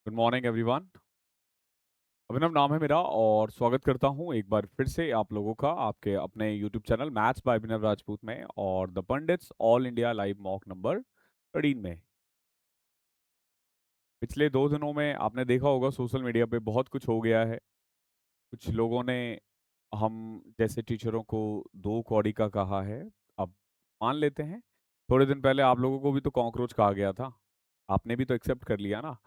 Good morning everyone. अभिनव नाम है मेरा और स्वागत करता हूं एक बार फिर से आप लोगों का आपके अपने यूट्यूब चैनल मैथ्स बाय अभिनव राजपूत में और the pandits all India live mock number 13 में। पिछले 2 दिनों में आपने देखा होगा सोशल मीडिया पे बहुत कुछ हो गया है। कुछ लोगों ने हम जैसे टीचरों को दो कौड़ी का कहा है। अब मान लेते हैं, थोड़े दिन पहले आप लोगों को भी तो कॉकरोच कहा गया था, आपने भी तो एक्सेप्ट कर लिया ना।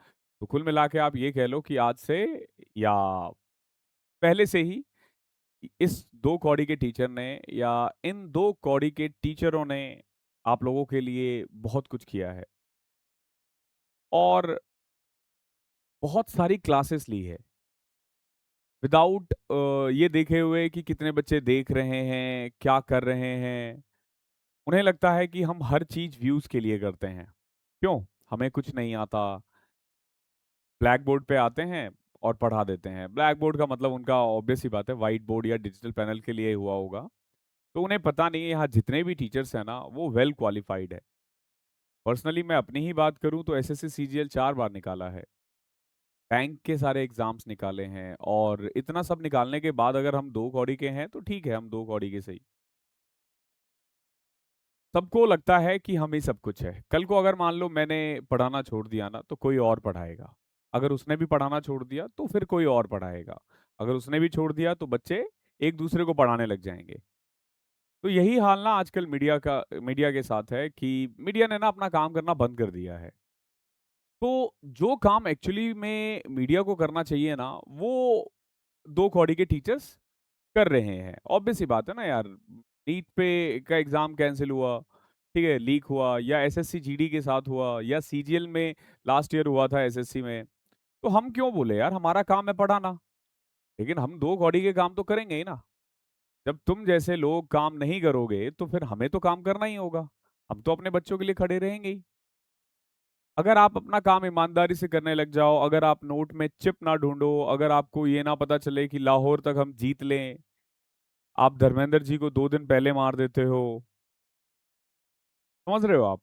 तो कुल मिला के आप ये कह लो कि आज से या पहले से ही इस दो कौड़ी के टीचर ने या इन दो कौड़ी के टीचरों ने आप लोगों के लिए बहुत कुछ किया है और बहुत सारी क्लासेस ली है विदाउट ये देखे हुए कि कितने बच्चे देख रहे हैं, क्या कर रहे हैं। उन्हें लगता है कि हम हर चीज व्यूज के लिए करते हैं। क्यों? हमें कुछ नहीं आता, ब्लैक बोर्ड पे आते हैं और पढ़ा देते हैं। ब्लैक बोर्ड का मतलब उनका ऑब्वियस ही बात है व्हाइट बोर्ड या डिजिटल पैनल के लिए हुआ होगा। तो उन्हें पता नहीं है यहाँ जितने भी टीचर्स हैं ना वो वेल क्वालिफाइड है। पर्सनली मैं अपनी ही बात करूं तो एसएससी सीजीएल 4 बार निकाला है, बैंक के सारे एग्जाम्स निकाले हैं और इतना सब निकालने के बाद अगर हम दो कौड़ी के हैं तो ठीक है, हम दो कौड़ी के सही। सबको लगता है कि हम ही सब कुछ है। कल को अगर मान लो मैंने पढ़ाना छोड़ दिया ना तो कोई और पढ़ाएगा। अगर उसने भी पढ़ाना छोड़ दिया तो फिर कोई और पढ़ाएगा। अगर उसने भी छोड़ दिया तो बच्चे एक दूसरे को पढ़ाने लग जाएंगे। तो यही हाल ना आजकल मीडिया के साथ है कि मीडिया ने ना अपना काम करना बंद कर दिया है। तो जो काम एक्चुअली में मीडिया को करना चाहिए ना, वो दो कौड़ी के टीचर्स कर रहे हैं। ऑब्वियस सी बात है ना यार, नीट पे का एग्जाम कैंसिल हुआ, ठीक है, लीक हुआ, या एसएससी जीडी के साथ हुआ, या सीजीएल में लास्ट ईयर हुआ था एसएससी में। तो हम क्यों बोले यार, हमारा काम है पढ़ाना, लेकिन हम दो कौड़ी के काम तो करेंगे ही ना। जब तुम जैसे लोग काम नहीं करोगे तो फिर हमें तो काम करना ही होगा। हम तो अपने बच्चों के लिए खड़े रहेंगे ही। अगर आप अपना काम ईमानदारी से करने लग जाओ, अगर आप नोट में चिप ना ढूंढो, अगर आपको ये ना पता चले कि लाहौर तक हम जीत लें, आप धर्मेंद्र जी को 2 दिन पहले मार देते हो। समझ रहे हो आप?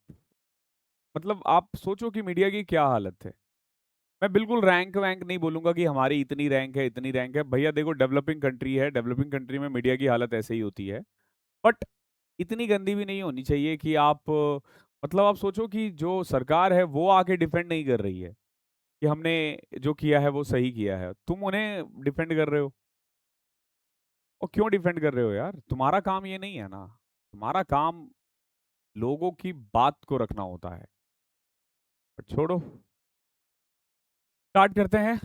मतलब आप सोचो कि मीडिया की क्या हालत है। मैं बिल्कुल रैंक वैंक नहीं बोलूंगा कि हमारी इतनी रैंक है इतनी रैंक है। भैया देखो, डेवलपिंग कंट्री है, डेवलपिंग कंट्री में मीडिया की हालत ऐसे ही होती है। बट इतनी गंदी भी नहीं होनी चाहिए कि आप मतलब आप सोचो कि जो सरकार है वो आके डिफेंड नहीं कर रही है कि हमने जो किया है वो सही किया है, तुम उन्हें डिफेंड कर रहे हो। और क्यों डिफेंड कर रहे हो यार? तुम्हारा काम ये नहीं है ना। तुम्हारा काम लोगों की बात को रखना होता है। बट छोड़ो, स्टार्ट करते हैं।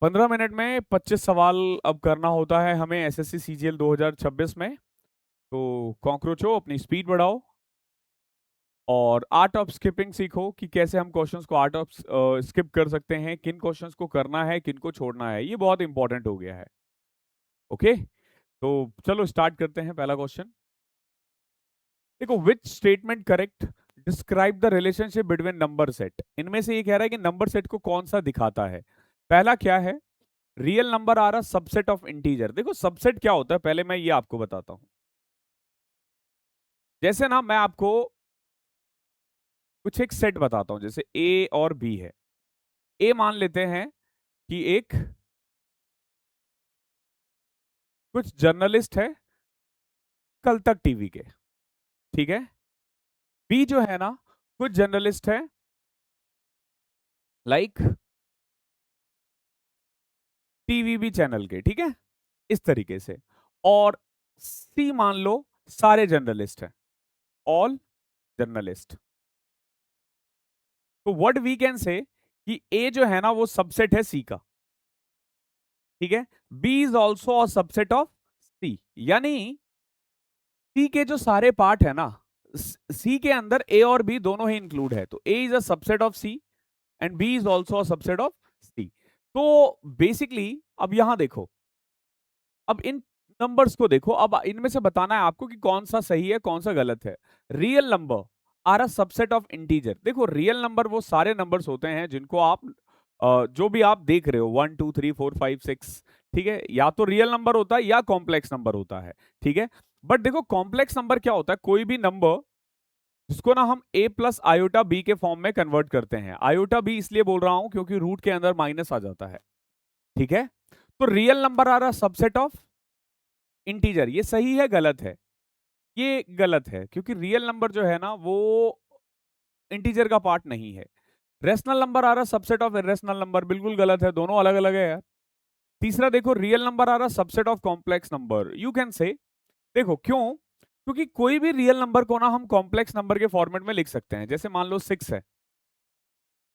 15 मिनट में 25 सवाल अब करना होता है हमें एसएससी सीजीएल 2026 में। तो कॉकरोचो अपनी स्पीड बढ़ाओ और आर्ट ऑफ स्किपिंग सीखो कि कैसे हम क्वेश्चंस को आर्ट ऑफ स्किप कर सकते हैं, किन क्वेश्चंस को करना है, किन को छोड़ना है। ये बहुत इंपॉर्टेंट हो गया है। ओके, तो चलो स्टार्ट करते हैं। पहला क्वेश्चन देखो, which statement correct describe the relationship between number set. इनमें से ये कह रहा है कि नंबर सेट को कौन सा दिखाता है। पहला क्या है? रियल नंबर आ रहा सबसेट ऑफ इंटीजर। देखो सबसेट क्या होता है पहले मैं ये आपको बताता हूं। जैसे ना मैं आपको कुछ एक सेट बताता हूं, जैसे ए और बी है। ए मान लेते हैं कि एक कुछ जर्नलिस्ट है कल तक टीवी के, ठीक है। बी जो है ना, कुछ जर्नलिस्ट है लाइक टीवी चैनल के, ठीक है, इस तरीके से। और सी मान लो सारे जर्नलिस्ट हैं, ऑल जर्नलिस्ट। तो व्हाट वी कैन से कि ए जो है ना वो सबसेट है सी का, ठीक है। B is also a subset of C, यानी सी के जो सारे पार्ट है ना, सी के अंदर ए और बी दोनों ही इंक्लूड है। तो A is a subset of C and B is also a subset of C. तो बेसिकली अब यहां देखो, अब इन नंबर्स को देखो, अब इनमें से बताना है आपको कि कौन सा सही है कौन सा गलत है। Real number are a subset of integer. देखो रियल नंबर वो सारे नंबर्स होते हैं जिनको आप जो भी आप देख रहे हो 1 2 3 4 5 6, ठीक है, या तो रियल नंबर होता है या कॉम्प्लेक्स नंबर होता है, ठीक है। बट देखो कॉम्प्लेक्स नंबर क्या होता है, कोई भी नंबर जिसको ना हम a प्लस आयोटा b के फॉर्म में कन्वर्ट करते हैं। आयोटा b इसलिए बोल रहा हूं क्योंकि रूट के अंदर माइनस आ जाता है, ठीक है। तो रियल नंबर आ रहा सबसेट ऑफ इंटीजर, ये सही है गलत है? ये गलत है, क्योंकि रियल नंबर जो है ना वो इंटीजर का पार्ट नहीं है। रेशनल नंबर आ रहा सबसेट ऑफ इरेशनल नंबर, बिल्कुल गलत है, दोनों अलग अलग है यार। तीसरा देखो, रियल नंबर आ रहा subset of complex number, you can say, देखो क्यों, क्योंकि कोई भी रियल नंबर को ना हम कॉम्प्लेक्स नंबर के फॉर्मेट में लिख सकते हैं। जैसे मान लो 6 है,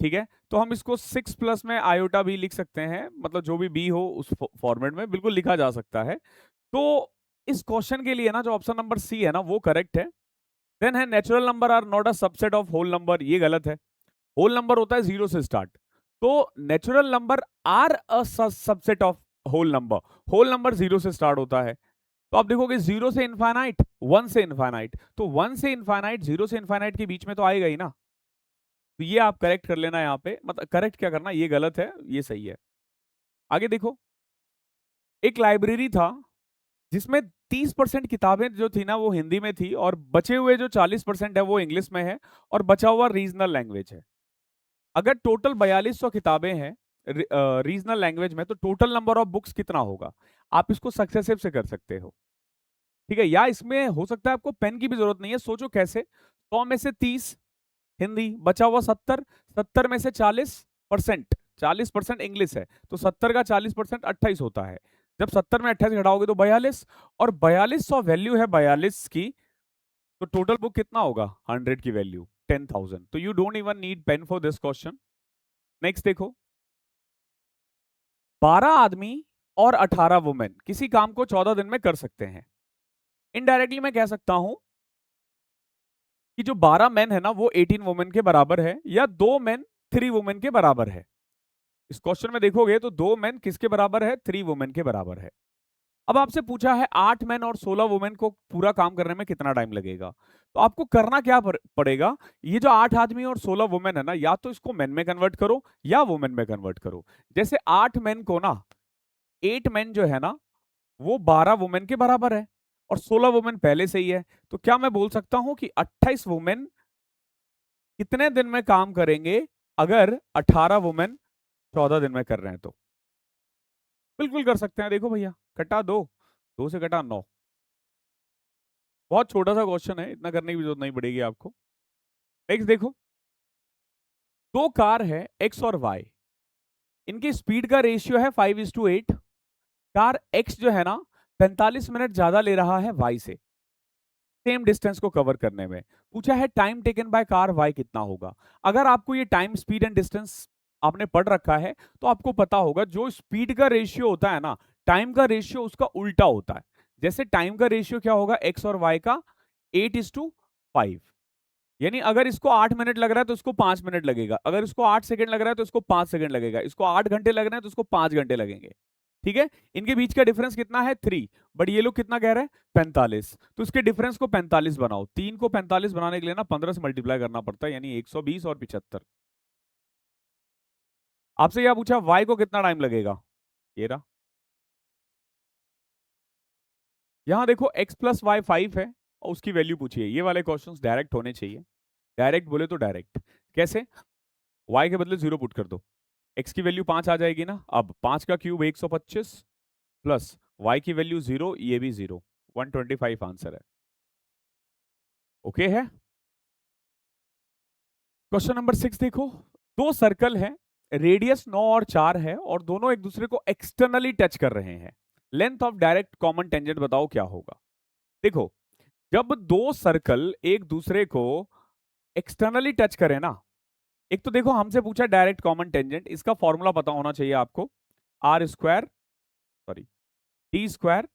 ठीक है, तो हम इसको 6 प्लस में आयोटा भी लिख सकते हैं, मतलब जो भी बी हो उस फॉर्मेट में बिल्कुल लिखा जा सकता है। तो इस क्वेश्चन के लिए ना जो ऑप्शन नंबर सी है ना वो करेक्ट है। देन है natural number are not a subset of whole number, ये गलत है। होल नंबर होता है 0 से स्टार्ट, तो natural number are a subset of whole number, whole number 0 से स्टार्ट होता है। तो आप देखोगे 0 से इनफाइनाइट, 1 से इनफाइनाइट, तो 1 से इनफाइनाइट 0 से इनफाइनाइट के बीच में तो आएगा ही ना। तो ये आप करेक्ट कर लेना यहाँ पे, मतलब करेक्ट क्या करना, ये गलत है ये सही है। आगे देखो, एक लाइब्रेरी था जिसमें 30% किताबें जो थी ना वो हिंदी में थी, और बचे हुए जो 40% है वो इंग्लिश में है, और बचा हुआ रीजनल लैंग्वेज है। अगर टोटल 4200 किताबें हैं रीजनल लैंग्वेज में, तो टोटल नंबर ऑफ बुक्स कितना होगा? आप इसको सक्सेसिव से कर सकते हो, ठीक है, या इसमें हो सकता है आपको पेन की भी जरूरत नहीं है। सोचो कैसे, 100 में से 30 हिंदी, बचा हुआ 70, 70 में से 40%, 40% इंग्लिश है, तो 70 का 40% 28 होता है। जब 70 में 28 घटाओगे तो 42, और 4200 वैल्यू है 42 की, तो टोटल बुक कितना होगा 100 की वैल्यू 10,000। तो you don't even need pen for this question. Next देखो, 12 आदमी और 18 वुमेन किसी काम को 14 दिन में कर सकते हैं। इनडायरेक्टली मैं कह सकता हूं कि जो 12 मेन है ना वो 18 वुमेन के बराबर है, या 2 मेन 3 वुमेन के बराबर है। इस क्वेश्चन में देखोगे तो 2 मेन किसके बराबर है, 3 वुमेन के बराबर है। अब आपसे पूछा है 8 मेन और 16 वुमेन को पूरा काम करने में कितना टाइम लगेगा, तो आपको करना क्या पड़ेगा, ये जो 8 आदमी और 16 वुमेन है ना, या तो इसको मेन में कन्वर्ट करो या वुमेन में कन्वर्ट करो। जैसे 8 मेन को ना, 8 मेन जो है ना वो 12 वुमेन के बराबर है, और 16 वुमेन पहले से ही है, तो क्या मैं बोल सकता हूं कि 28 वुमेन कितने दिन में काम करेंगे अगर 18 वुमेन 14 दिन में कर रहे हैं तो? बिल्कुल कर सकते हैं, देखो भैया, कटा 2, 2 से कटा 9। बहुत छोटा सा क्वेश्चन है, इतना करने की जरूरत नहीं पड़ेगी आपको। नेक्स्ट देखो, दो कार है एक्स और वाई, इनकी स्पीड का रेशियो है 5:8। कार एक्स जो है ना 45 मिनट ज्यादा ले रहा है वाई से सेम डिस्टेंस को कवर करने में। पूछा है time taken by car Y कितना होगा। अगर आपको ये टाइम स्पीड एंड डिस्टेंस आपने पढ़ रखा है तो आपको पता होगा जो स्पीड का रेशियो होता है ना, टाइम का रेशियो उसका उल्टा होता है। जैसे टाइम का रेशियो क्या होगा एक्स और वाई का, 8:5। यानी अगर इसको 8 मिनट लग रहा है तो इसको 5 मिनट लगेगा, अगर इसको 8 सेकंड लग रहा है तो इसको 5 सेकंड लगेगा, इसको 8 घंटे लग रहे हैं तो इसको 5 घंटे लगेंगे, ठीक है। इनके बीच का डिफरेंस कितना है 3, बट ये लोग कितना कह रहे हैं 45, तो इसके डिफरेंस को 45 बनाओ। 3 को 45 बनाने के लिए ना 15 से मल्टीप्लाई करना पड़ता है, यानी 120 और 75। आपसे क्या पूछा, y को कितना टाइम लगेगा, ये रहा। यहां देखो x प्लस वाई 5 है और उसकी वैल्यू पूछिए। ये वाले क्वेश्चंस डायरेक्ट होने चाहिए, डायरेक्ट बोले तो डायरेक्ट। कैसे, y के बदले 0 पुट कर दो, x की वैल्यू 5 आ जाएगी ना। अब 5 का क्यूब 125 प्लस y की वैल्यू 0, ये भी 0, 125 आंसर है। ओके है। क्वेश्चन नंबर 6 देखो, दो सर्कल है, रेडियस 9 और 4 है, और दोनों एक दूसरे को एक्सटर्नली टच कर रहे हैं। Length of direct common tangent बताओ क्या होगा। देखो, जब दो सर्कल एक दूसरे को एक्सटर्नली टच करें ना, एक तो देखो हमसे पूछा डायरेक्ट कॉमन टेंजेंट, इसका फॉर्मूला पता होना चाहिए आपको, R square, sorry D square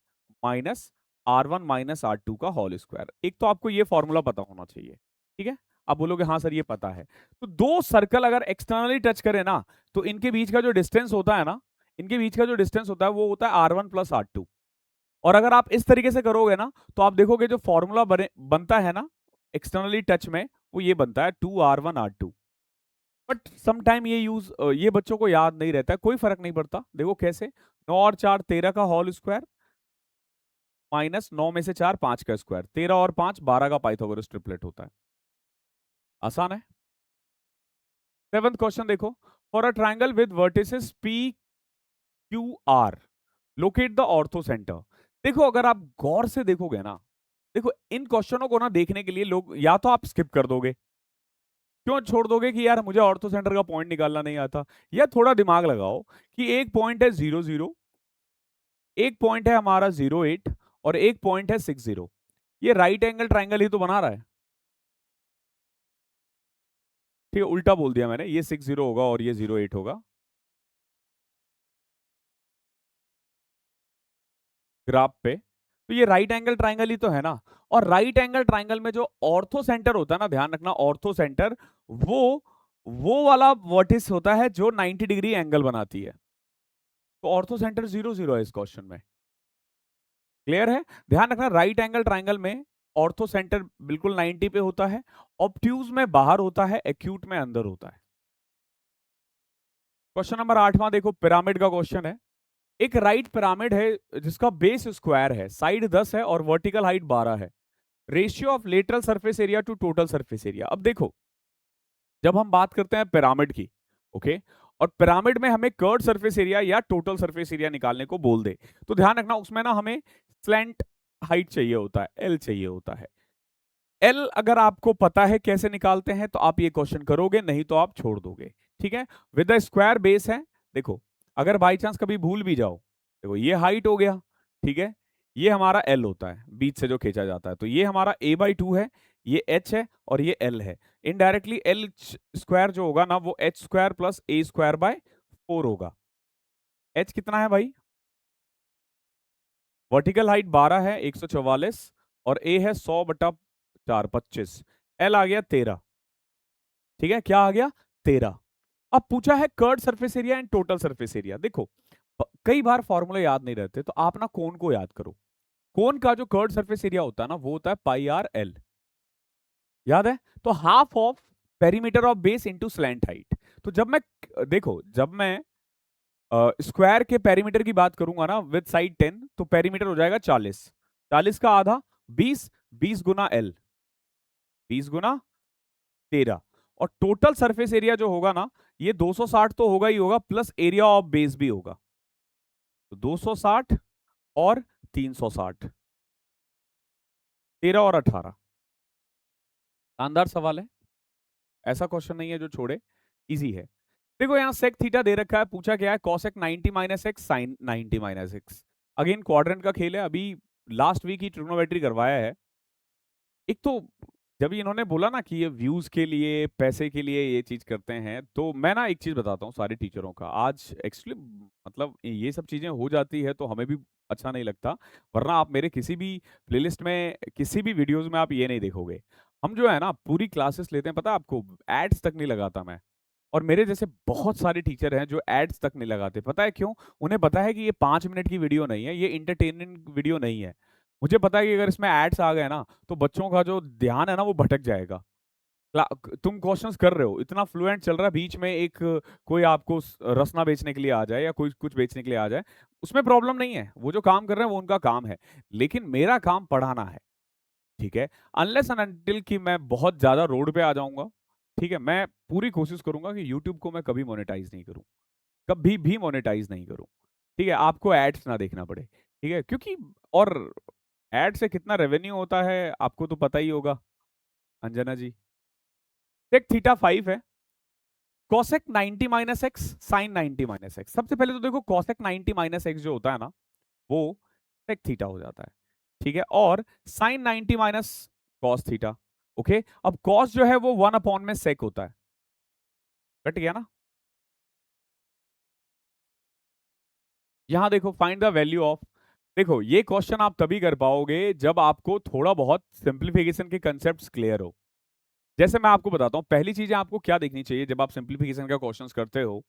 minus R1 minus R2 का होल स्क्वायर। एक तो आपको ये फॉर्मूला पता होना चाहिए, ठीक है। आप बोलोगे हाँ सर ये पता है। तो दो सर्कल अगर एक्सटर्नली टच करें ना, तो इनके बीच का जो डिस्टेंस होता है ना, इनके बीच का जो डिस्टेंस होता है वो होता है R1 प्लस R2। और अगर आप इस तरीके से करोगे ना, तो आप देखोगे जो फॉर्मूला बनता है ना एक्सटर्नली टच में, वो ये बनता है 2R1R2। बट समटाइम ये बच्चों को याद नहीं रहता है, कोई फर्क नहीं पड़ता। देखो कैसे, 9 और 4 13 का होल स्क्वायर माइनस 9 में से 4 5 का स्क्वायर, 13 और 5 12 का पाइथागोरस ट्रिपलेट होता है। आसान है। 7th क्वेश्चन देखो, for a triangle with vertices P Q R locate the ortho centre. देखो अगर आप गौर से देखोगे ना, देखो इन क्वेश्चनों को ना देखने के लिए लोग या तो आप स्किप कर दोगे, क्यों छोड़ दोगे कि यार मुझे ऑर्थो सेंटर का पॉइंट निकालना नहीं आता, या थोड़ा दिमाग लगाओ कि एक पॉइंट है 0 0, एक पॉइंट है हमारा 0 8 और एक पॉइंट है 6 0। ये राइट एंगल ट्राइंगल ही तो बना रहा है। ठीक है, उल्टा बोल दिया मैंने, ये 6 0 होगा और ये 0 8 होगा ग्राफ पे। तो ये राइट एंगल ट्राइंगल ही तो है ना। और राइट एंगल ट्राइंगल में जो ऑर्थो सेंटर होता है ना, ध्यान रखना, ऑर्थो सेंटर वो वो वाला वर्टिस होता है जो 90 डिग्री एंगल बनाती है। तो ऑर्थो सेंटर 0 0 है इस क्वेश्चन में। क्लियर है? ध्यान रखना, राइट एंगल ट्राइंगल में ऑर्थो सेंटर बिल्कुल 90 पे होता है, ऑब्ट्यूज में बाहर होता है, एक्यूट में अंदर होता है। क्वेश्चन नंबर 8वां देखो, पिरामिड का क्वेश्चन है। एक राइट पिरामिड है जिसका बेस स्क्वायर है, साइड 10 है और वर्टिकल हाइट 12 है। Ratio of lateral surface area to total surface area. अब देखो, जब हम बात करते हैं पिरामिड की, ओके, और पिरामिड में हमें कर्व सरफेस एरिया या टोटल सरफेस एरिया निकालने को बोल दे, तो ध्यान रखना उसमें ना हमें स्लैंट हाइट चाहिए होता है, एल चाहिए होता है। एल अगर आपको पता है कैसे निकालते हैं तो आप ये क्वेश्चन करोगे, नहीं तो आप छोड़ दोगे। ठीक है, विद द स्क्वायर बेस है। देखो अगर बाई चांस कभी भूल भी जाओ, देखो ये हाइट हो गया, ठीक है, ये हमारा एल होता है बीच से जो खींचा जाता है, तो ये हमारा a/2 है, ये h है और ये l है। इनडायरेक्टली एल स्क्वायर जो होगा ना वो h square plus a square by 4 होगा। h कितना है भाई? वर्टिकल हाइट 12 है 144, और a है 100/4 25। l आ गया 13। ठीक है, क्या आ गया? 13। अब पूछा है curved surface area and total surface area. देखो कई बार फॉर्मूले याद नहीं रहते, तो आप ना कोन को याद करो। कोन का जो कर्ड सरफेस एरिया होता है ना वो होता है पाई आर एल, याद है? तो half of perimeter of base into slant height. तो जब मैं, देखो जब मैं स्क्वायर के पेरीमीटर की बात करूंगा ना विद साइड 10, तो पेरीमीटर हो जाएगा 40, 40 का आधा 20, 20 गुना एल, 20 गुना 13। और टोटल सरफेस एरिया जो होगा ना, ये 260 तो होगा ही होगा, प्लस एरिया ऑफ बेस भी होगा। तो 260 और 360, 13 और 18। शानदार सवाल है, ऐसा क्वेश्चन नहीं है जो छोड़े, इजी है। देखो यहाँ सेक थीटा दे रखा है, पूछा क्या है, cosec 90 minus X sine 90 minus X. Again quadrant का खेल है, अभी लास्ट वीक ही ट्रिग्नोमेट्री करवाया है। एक तो जब इन्होंने बोला ना कि ये व्यूज के लिए पैसे के लिए ये चीज करते हैं, तो मैं ना एक चीज बताता हूँ सारे टीचरों का, आज एक्चुअली मतलब ये सब चीजें हो जाती है तो हमें भी अच्छा नहीं लगता, वरना आप मेरे किसी भी प्लेलिस्ट में किसी भी वीडियोस में आप ये नहीं देखोगे। हम जो है ना पूरी क्लासेस लेते हैं, पता है आपको, एड्स तक नहीं लगाता मैं। और मेरे जैसे बहुत सारे टीचर हैं जो एड्स तक नहीं लगाते, पता है क्यों? उन्हें पता है कि ये 5 मिनट की वीडियो नहीं है, ये इंटरटेनमेंट वीडियो नहीं है। मुझे पता है कि अगर इसमें एड्स आ गए ना तो बच्चों का जो ध्यान है ना वो भटक जाएगा। तुम क्वेश्चंस कर रहे हो, इतना फ्लुएंट चल रहा है, बीच में एक कोई आपको रसना बेचने के लिए आ जाए या कोई कुछ बेचने के लिए आ जाए, उसमें प्रॉब्लम नहीं है, वो जो काम कर रहे हैं वो उनका काम है। लेकिन मेरा काम पढ़ाना है, ठीक है? अनलेस एंड अनटिल कि मैं बहुत ज्यादा रोड पे आ जाऊंगा, ठीक है, मैं पूरी कोशिश करूंगा कि यूट्यूब को मैं कभी मोनेटाइज नहीं करूं, कभी भी मोनेटाइज नहीं करूं। ठीक है, आपको एड्स ना देखना पड़े, ठीक है, क्योंकि और एड से कितना रेवेन्यू होता है आपको तो पता ही होगा, अंजना जी। टेक थीटा 5 है, cosec 90 minus X sine 90 minus X. सबसे पहले तो देखो कॉसेक 90 माइनस एक्स जो होता है ना वो टेक थीटा हो जाता है, ठीक है, और sine 90 minus cos theta. Okay, अब कॉस जो है वो 1 में सेक होता है, कट गया ना? यहां देखो फाइंड द वैल्यू ऑफ। देखो ये क्वेश्चन आप तभी कर पाओगे जब आपको थोड़ा बहुत सिंप्लीफिकेशन के कंसेप्ट क्लियर हो। जैसे मैं आपको बताता हूं, पहली चीजें आपको क्या देखनी चाहिए जब आप सिंप्लीफिकेशन का क्वेश्चंस करते हो।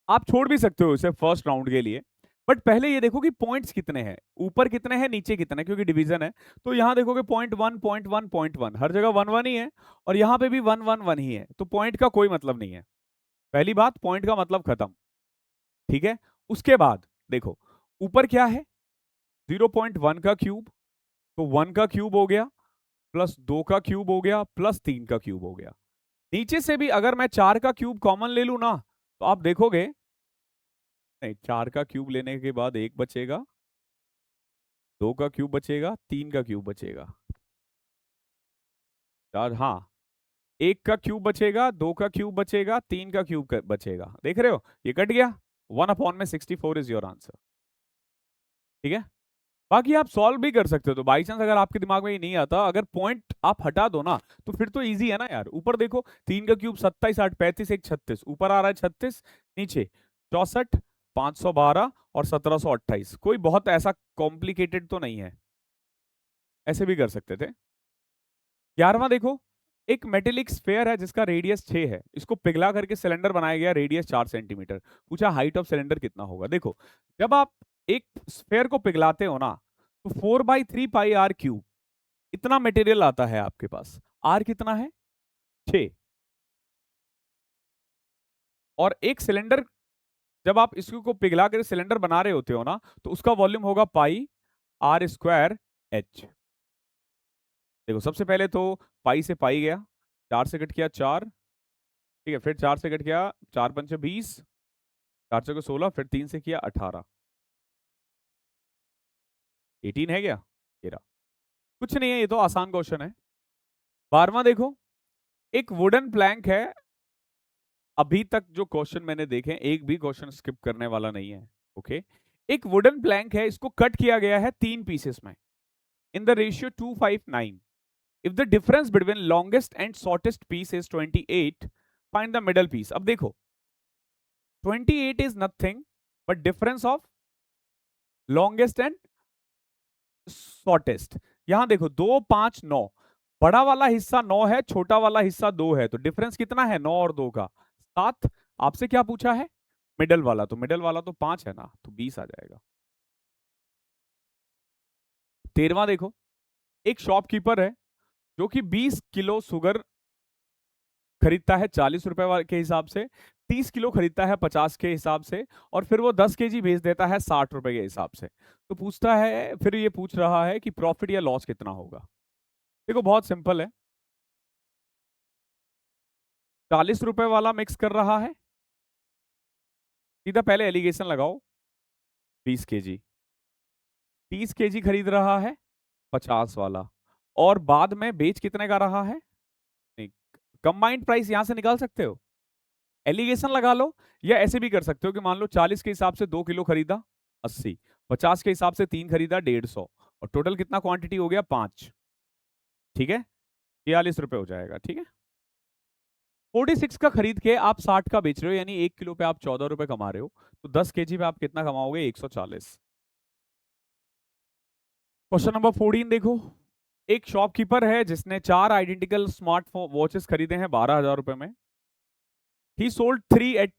आप छोड़ भी सकते हो इसे फर्स्ट राउंड के लिए, बट पहले ये देखो कि पॉइंट्स कितने हैं, ऊपर कितने हैं नीचे कितने हैं, क्योंकि डिवीजन है। तो यहां देखोगे point one point one point one, हर जगह वन वन ही है, और यहां पे भी वन वन वन ही है, तो पॉइंट का कोई मतलब नहीं है। पहली बात, पॉइंट का मतलब खत्म, ठीक है। उसके बाद देखो ऊपर क्या है, 0.1 का क्यूब, तो 1 का क्यूब हो गया, प्लस 2 का क्यूब हो गया प्लस 3 का क्यूब हो गया। नीचे से भी अगर मैं 4 का क्यूब कॉमन ले लूं ना, तो आप देखोगे, नहीं, 4 का क्यूब लेने के बाद एक बचेगा, 2 का क्यूब बचेगा, 3 का क्यूब बचेगा, चार, हाँ, एक का क्यूब बचेगा, 2 का क्यूब बचेगा, 3 का क्यूब बचेगा। देख रहे हो, ये कट गया। 1/64 इज योर आंसर। ठीक है, बाकी आप सॉल्व भी कर सकते हो। तो बाई चांस अगर आपके दिमाग में ये नहीं आता, अगर पॉइंट आप हटा दो ना, तो फिर तो इजी है ना यार। ऊपर देखो, 3 का क्यूब 27, 8, 35, 1, 36, ऊपर आ रहा है 36, नीचे 64, 512 और 1728। कोई बहुत ऐसा कॉम्प्लिकेटेड तो नहीं है, ऐसे भी कर सकते थे। 11वां देखो, एक मेटेलिक स्फेयर है जिसका रेडियस 6 है, इसको पिघला करके सिलेंडर बनाया गया, रेडियस 4 सेंटीमीटर। पूछा हाइट ऑफ सिलेंडर कितना होगा। देखो, जब आप एक स्फेयर को पिघलाते हो ना, तो 4/3 पाई r क्यूब इतना मटेरियल आता है आपके पास। आर कितना है? 6। और एक सिलेंडर, जब आप इसको पिघला कर सिलेंडर बना रहे होते हो ना, तो उसका वॉल्यूम होगा πr²h। देखो, सबसे पहले तो पाई से पाई गया, 4 से कट किया 4, ठीक है, फिर 4 से कट किया, 4 पंचे 20, 4 से 16, फिर 3 से किया 18, 18 है क्या? ये रहा। कुछ नहीं है, ये तो आसान क्वेश्चन है। 12वां देखो, एक वुडन प्लैंक है। अभी तक जो क्वेश्चन मैंने देखे, एक भी क्वेश्चन स्किप करने वाला नहीं है। ओके, एक वुडन प्लैंक है, इसको कट किया गया है 3 पीसेस में, in the ratio 2:5:9। If the difference between longest and shortest piece is 28, find the middle piece. अब देखो, 28 is nothing but difference of longest and shortest. यहां देखो, 2, 5, 9, बड़ा वाला हिस्सा 9 है, छोटा वाला हिस्सा 2 है, तो डिफरेंस कितना है 9 और 2 का? 7। आपसे क्या पूछा है? मिडल वाला, तो मिडल वाला तो 5 है ना, तो 20 आ जाएगा। 13वां देखो, एक शॉपकीपर है जो कि 20 किलो शुगर खरीदता है 40 रुपए के हिसाब से, 30 किलो खरीदता है 50 के हिसाब से, और फिर वो 10 केजी बेच देता है 60 रुपए के हिसाब से। तो पूछता है, फिर ये पूछ रहा है कि प्रॉफिट या लॉस कितना होगा। देखो, बहुत सिंपल है। 40 रुपए वाला मिक्स कर रहा है, सीधा पहले एलिगेशन लगाओ, 20 केजी। 30 केजी खरीद रहा है 50 वाला, और बाद में बेच कितने का रहा है? नहीं, कंबाइंड प्राइस यहां से निकाल सकते हो, एलिगेशन लगा लो, या ऐसे भी कर सकते हो कि मान लो 40 के हिसाब से 2 किलो खरीदा 80, 50 के हिसाब से 3 खरीदा 150, और टोटल कितना क्वांटिटी हो गया 5। ठीक है, 46 रुपए हो जाएगा। ठीक है, 46 का खरीद के आप 60 का बेच रहे हो, यानी 1 किलो पे आप 14 रुपए कमा रहे हो, तो 10 केजी पे आप कितना कमाओगे? 140। क्वेश्चन नंबर 14 देखो, एक शॉपकीपर है जिसने 4 आइडेंटिकल स्मार्ट वॉचेस खरीदे हैं 12,000 रुपए में। He sold 3 at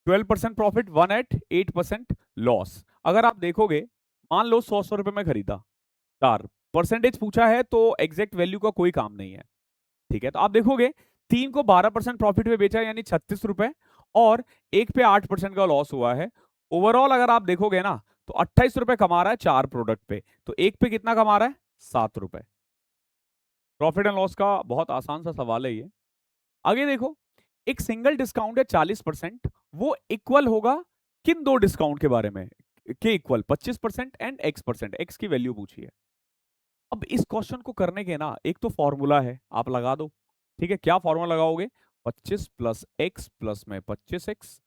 12% profit, 1 at 8% loss. अगर आप देखोगे, मान लो 100 रुपए में खरीदा, 4 परसेंटेज पूछा है, तो एग्जैक्ट वैल्यू का कोई काम नहीं है। ठीक है, तो आप देखोगे, 3 को 12% प्रॉफिट में बेचा, यानी 36 रुपए, और एक पे 8% का लॉस हुआ है। ओवरऑल अगर आप देखोगे ना, तो 28 रुपए कमा रहा है 4 प्रोडक्ट पे, तो एक पे कितना कमा रहा है? 7 रुपए। प्रॉफिट एंड लॉस का बहुत आसान सा सवाल है ये। आगे देखो, एक सिंगल डिस्काउंट है 40%, वो इक्वल होगा किन दो डिस्काउंट के बारे में? के इक्वल 25% एंड x%, x की वैल्यू पूछी है। अब इस क्वेश्चन को करने के ना, एक तो फॉर्मूला है, आप लगा दो। ठीक है, क्या फॉर्मूला लगाओगे? 25 प्लस एक्स प्लस में 25x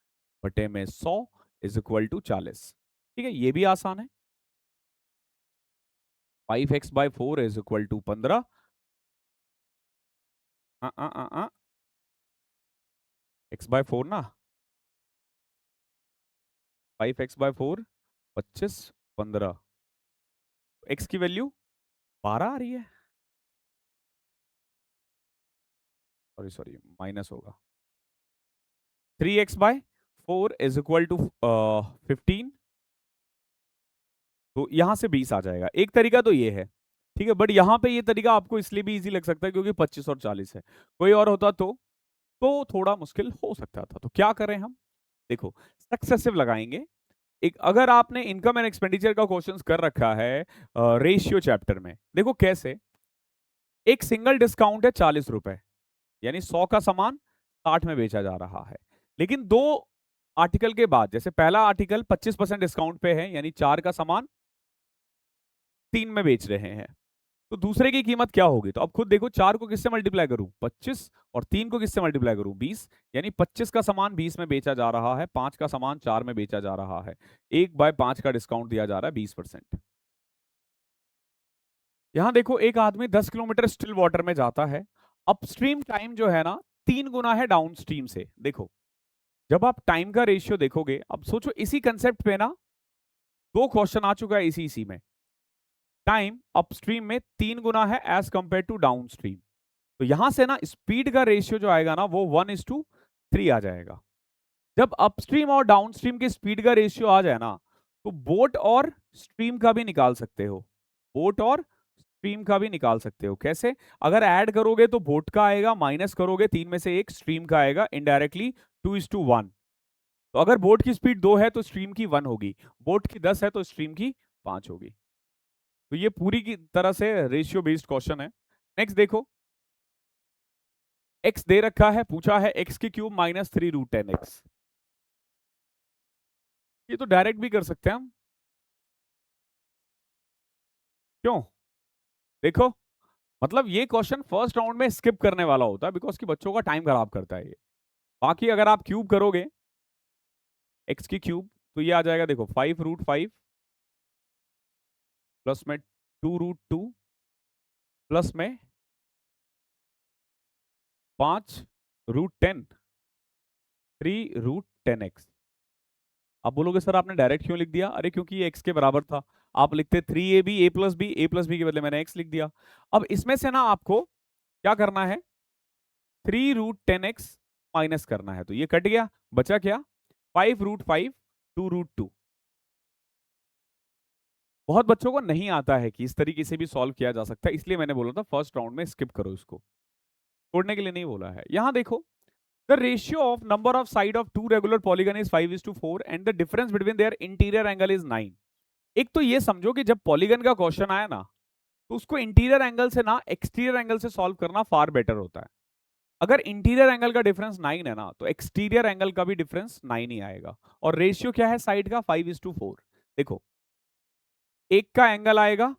बटे में 100 इज इक्वल टू 40। ठीक है, ये भी आसान है। 5x/4 is equal to 15। x/4 ना, 5x/4, 25, 15, x की वैल्यू 12 आ रही है। सॉरी सॉरी, माइनस होगा। 3x/4 इज इक्वल टू 15, तो यहां से 20 आ जाएगा। एक तरीका तो ये है, ठीक है, बट यहां पे ये तरीका आपको इसलिए भी इजी लग सकता है क्योंकि 25 और 40 है। कोई और होता तो थोड़ा मुश्किल हो सकता था। तो क्या करें हम? देखो, सक्सेसिव लगाएंगे। एक, अगर आपने इनकम एंड एक्सपेंडिचर का क्वेश्चंस कर रखा है रेशियो चैप्टर में, देखो कैसे, एक सिंगल डिस्काउंट है 40 रुपए, यानी 100 का सामान 60 में बेचा जा रहा है। लेकिन दो आर्टिकल के बाद, जैसे पहला आर्टिकल 25% डिस्काउंट पे है, यानी 4 का सामान 3 में बेच रहे हैं, तो दूसरे की कीमत क्या होगी? तो अब खुद देखो, 4 को किससे मल्टीप्लाई करूं? 25, और 3 को किससे मल्टीप्लाई करूं? 20, यानी 25 का सामान 20 में बेचा जा रहा है, 5 का सामान 4 में बेचा जा रहा है। 1/5 का डिस्काउंट दिया जा रहा है, 20%। यहां देखो, एक आदमी 10 किलोमीटर स्टिल वाटर में जाता है, अपस्ट्रीम टाइम जो है ना 3 गुना है डाउनस्ट्रीम से। देखो, जब आप टाइम का रेशियो देखोगे, अब सोचो इसी कंसेप्ट पे ना 2 क्वेश्चन आ चुका है इसी इसी में। टाइम अपस्ट्रीम में 3 गुना है एज कंपेयर टू डाउनस्ट्रीम, तो यहां से ना स्पीड का रेशियो जो आएगा ना वो 1:3 आ जाएगा। जब अपस्ट्रीम और डाउनस्ट्रीम की स्पीड का रेशियो आ जाए ना, तो बोट और स्ट्रीम का भी निकाल सकते हो। बोट और स्ट्रीम का भी निकाल सकते हो। कैसे? अगर ऐड करोगे तो बोट का आएगा, माइनस करोगे 3 में से 1, स्ट्रीम का आएगा, इनडायरेक्टली 2:1। तो अगर बोट की स्पीड 2 है तो स्ट्रीम की 1 होगी, बोट की 10 है तो स्ट्रीम की 5 होगी। तो ये पूरी की तरह से रेशियो बेस्ड क्वेश्चन है। नेक्स्ट देखो, x दे रखा है, पूछा है x³ माइनस 3√10x। ये तो डायरेक्ट भी कर सकते हैं हम। क्यों? देखो, मतलब ये क्वेश्चन फर्स्ट राउंड में स्किप करने वाला होता है, बिकॉज कि बच्चों का टाइम खराब करता है ये। बाकी अगर आप क्यूब करोगे x की क्यूब, तो ये आ जाएगा, देखो 5√5 प्लस में 2√2 प्लस में 5√10, 3√10x। आप बोलोगे सर आपने डायरेक्ट क्यों लिख दिया? अरे क्योंकि ये x के बराबर था। आप लिखते 3ab a+b के बदले मैंने x लिख दिया। अब इसमें से ना आपको क्या करना है? 3√10x माइनस करना है, तो ये कट गया, बचा क्या? 5√5 2√2। बहुत बच्चों को नहीं आता है कि इस तरीके से भी सॉल्व किया जा सकता है, इसलिए मैंने बोला था फर्स्ट राउंड में स्किप करो इसको, छोड़ने के लिए नहीं बोला है। यहां देखो, the ratio of number of side of two regular polygon is 5:4 and the difference between their interior angle is 9। एक तो ये समझो कि जब पॉलीगन का क्वेश्चन आया ना, तो उसको इंटीरियर एंगल से ना एक्सटीरियर एंगल से सॉल्व करना फार बेटर होता है। अगर इंटीरियर एंगल का डिफरेंस 9 है ना, तो एक्सटीरियर एंगल का भी डिफरेंस 9 ही आएगा। और रेशियो क्या है साइड का? 5:4। देखो, एक का एंगल आएगा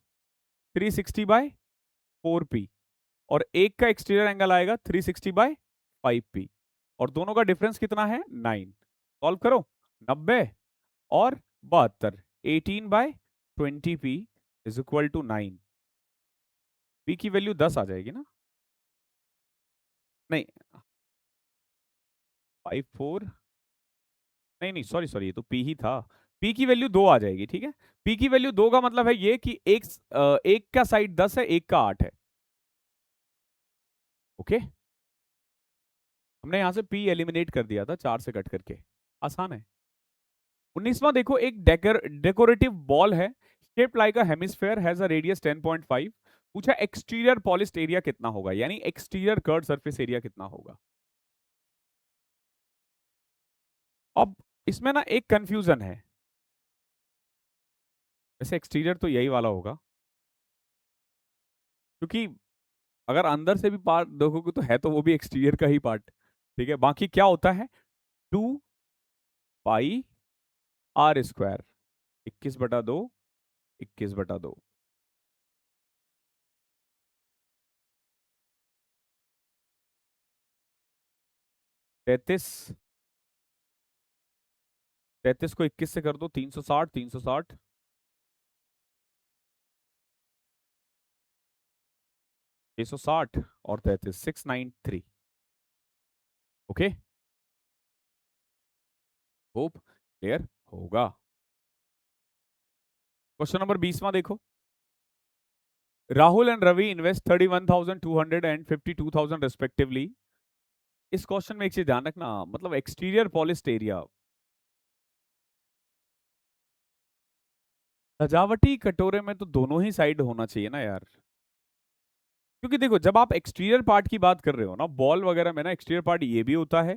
360/4p, और एक का एक्सटीरियर एंगल आएगा 360/5p, और दोनों का डिफरेंस कितना है? 9। सॉल्व करो, 90 और 72, 18/20p is equal to 9। p की वैल्यू 10 आ जाएगी ना? नहीं, 54, नहीं नहीं, सॉरी सॉरी, ये तो p ही था। p की वैल्यू 2 आ जाएगी, ठीक है। p की वैल्यू 2 का मतलब है ये कि एक का साइड 10 है, एक का 8 है। ओके, हमने यहां से p एलिमिनेट कर दिया था 4 से कट करके, आसान है। 19वां देखो, एक डेकोरेटिव बॉल है, shaped like a hemisphere, has a radius 10.5। पूछा एक्सटीरियर पॉलिश्ड एरिया कितना होगा, यानी एक्सटीरियर कर्व सरफेस एरिया कितना होगा। अब इसमें ना एक कंफ्यूजन है, वैसे एक्सटीरियर तो यही वाला होगा, क्योंकि अगर अंदर से भी पार्ट देखोगे तो है तो वो भी एक्सटीरियर का ही पार्ट, ठीक है। बाकी क्या होता है? 2πr², 21/2, 21/2। 33, 33 को 21 से कर दो, 360, 360, 660, और 33, 693। ओके, होप क्लियर होगा। क्वेश्चन नंबर 20वां देखो, Rahul and Ravi invest 31,200 and 52,000 respectively. इस क्वेश्चन में एक चीज ध्यान रखना, मतलब एक्सटीरियर पॉलिश्ड एरिया, सजावटी कटोरे में तो दोनों ही साइड होना चाहिए ना यार। क्योंकि देखो, जब आप एक्सटीरियर पार्ट की बात कर रहे हो ना, बॉल वगैरह में ना एक्सटीरियर पार्ट ये भी होता है,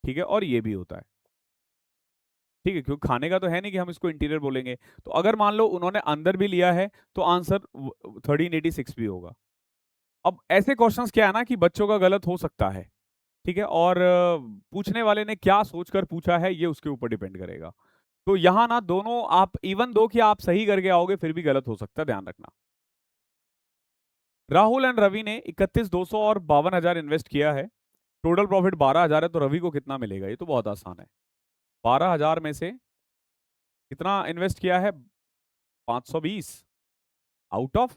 ठीक है, और ये भी होता है, ठीक है, क्योंकि खाने का तो है नहीं कि हम इसको इंटीरियर बोलेंगे। तो अगर मान लो उन्होंने अंदर भी लिया है, तो आंसर 1386 भी होगा। अब ऐसे क्वेश्चंस क्या है ना कि बच्चों का गलत हो सकता है, ठीक है, और पूछने वाले ने क्या सोचकर पूछा है ये उसके ऊपर डिपेंड करेगा। तो यहाँ ना दोनों आप इवन दो कि आप सही करके आओगे फिर भी गलत हो सकता है, ध्यान रखना। राहुल एंड रवि ने 31,200 और 52,000 इन्वेस्ट किया है। टोटल प्रॉफिट 12,000 है, तो रवि को कितना मिलेगा? ये तो बहुत आसान है। 12,000 में से कितना इन्वेस्ट किया है? 520 आउट ऑफ,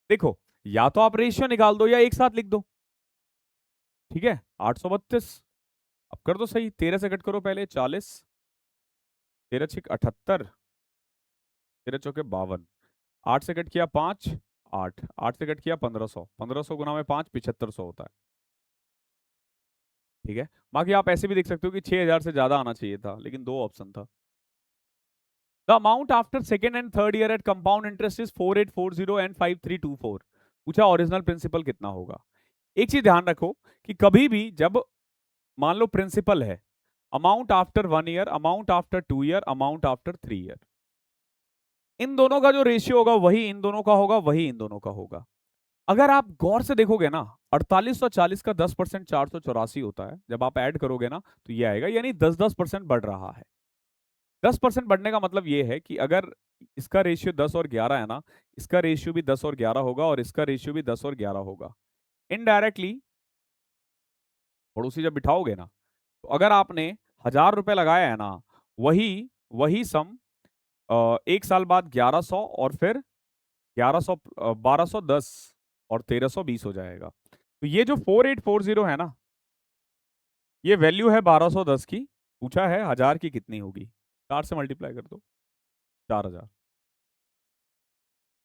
देखो, या तो आप रेशियो निकाल दो या एक साथ लिख दो, ठीक है। 832, अब कर दो सही, 13 से कट करो पहले, 40, 13 छिक 78, 13 चौके 52, 8 से कट किया 5, 8, 8 से कट किया 1500, 1500 गुना में 5, 7500 होता है, ठीक है। बाकी आप ऐसे भी देख सकते हो कि 6,000 से ज्यादा आना चाहिए था, लेकिन दो ऑप्शन था। The amount after second and third year at compound interest is 4840 and 5324। पूछा ओरिजिनल प्रिंसिपल कितना होगा। एक चीज ध्यान रखो कि कभी भी जब मान लो प्रिंसिपल है, amount after 1 year, amount after 2 year, amount after 3 year, इन दोनों का जो रेशियो होगा वही इन दोनों का होगा, वही इन दोनों का होगा। अगर आप गौर से देखोगे ना, 4840 का 10% 484 होता है, जब आप ऐड करोगे ना तो ये आएगा, यानी 10-10% बढ़ रहा है। 10% बढ़ने का मतलब ये है कि अगर इसका रेशियो 10 और 11 है ना, इसका रेशियो भी 10 और 11 होगा, और इसका रेशियो भी 10 और 11 होगा। इनडायरेक्टली पड़ोसी जब बिठाओगे ना, तो अगर आपने 1,000 रुपए लगाया है ना, वही वही सम एक साल बाद 1100 और फिर 1100, 1210 और 1320 हो जाएगा। तो ये जो 4840 है ना, ये वैल्यू है 1210 की। पूछा है 1,000 की कितनी होगी, 4 से मल्टीप्लाई कर दो, 4,000।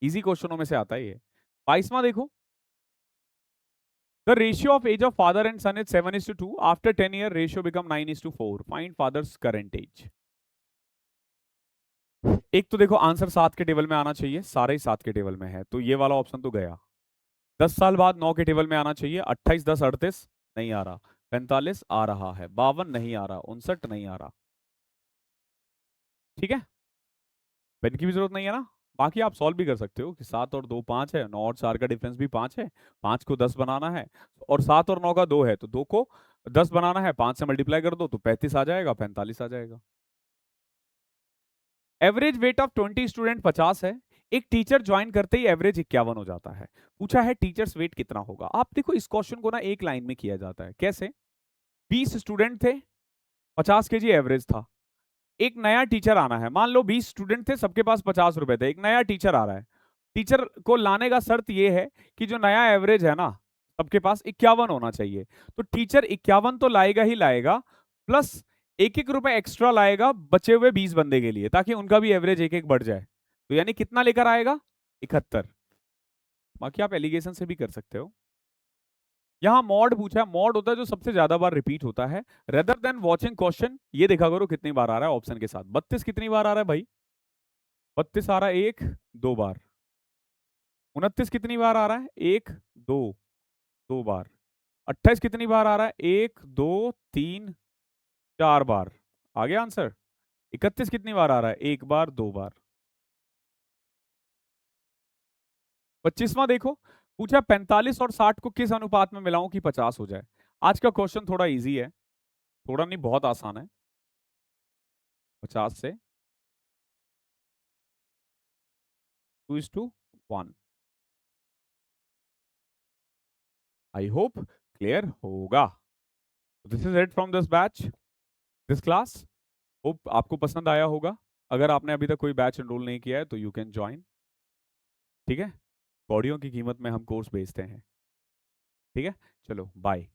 इजी क्वेश्चनों में से आता है ये। 22वां देखो, the ratio of age of father and son is 7:2। After 10 year ratio become 9:4। Find father's current age. एक तो देखो आंसर 7 के टेबल में आना चाहिए, सारे ही 7 के टेबल में है, तो ये वाला ऑप्शन तो गया। 10 साल बाद 9 के टेबल में आना चाहिए, 28 10 38 नहीं आ रहा, 45 आ रहा है, 52 नहीं आ रहा, 59 नहीं आ रहा, ठीक है। पेन की भी जरूरत नहीं है ना। बाकी आप सॉल्व भी कर सकते हो कि 7 और 2 5 है, 9 और 4 का डिफरेंस भी 5 है, 5 को 10 बनाना है, और 7 और 9 का 2 है, तो 2 को 10 बनाना है, 5 से मल्टीप्लाई कर दो तो 35 आ जाएगा, 45 आ जाएगा। एवरेज वेट ऑफ 20 स्टूडेंट 50 है। एक टीचर ज्वाइन करते ही एवरेज 51 हो जाता है। पूछा है टीचर्स वेट कितना होगा। आप देखो इस क्वेश्चन को ना एक लाइन में किया जाता है, कैसे? 20 स्टूडेंट थे, 50 केजी एवरेज था, एक नया टीचर आना है, मान लो 20 स्टूडेंट थे, सबके पास 50 रुपए थे, एक नया टीचर आ रहा है। टीचर को लाने का शर्त यह है कि जो नया एवरेज है ना, सबके पास 51 होना चाहिए। तो टीचर 51 तो लाएगा ही लाएगा, प्लस 1-1 रुपए एक्स्ट्रा लाएगा बचे हुए 20 बंदे के लिए, ताकि उनका भी एवरेज 1-1 बढ़ जाए। तो यानी कितना लेकर आएगा? 71। बाकी आप एलिगेशन से भी कर सकते हो। यहाँ मॉड पूछा है, मॉड होता है जो सबसे ज्यादा बार रिपीट होता है। रेदर देन वॉचिंग क्वेश्चन, ये देखा करो कितनी बार आ रहा है ऑप्शन के साथ। 32 कितनी बार आ रहा है भाई? 32 आ रहा है 1-2 बार। 29 कितनी बार आ रहा है? 1-2 बार। 28 कितनी बार आ रहा है? 1-2-3-4 बार। आ गया आंसर। 31 कितनी बार आ रहा है? 1 बार 2 बार। 25वां देखो, पूछा 45 और 60 को किस अनुपात में मिलाऊं कि 50 हो जाए। आज का क्वेश्चन थोड़ा इजी है, थोड़ा नहीं बहुत आसान है। 50 से 2:1। आई होप क्लियर होगा। This is it from this batch, this class. Hope आपको पसंद आया होगा। अगर आपने अभी तक कोई बैच एनरोल नहीं किया है तो यू कैन ज्वाइन, ठीक है। कौड़ियों की कीमत में हम कोर्स बेचते हैं, ठीक है। चलो बाय।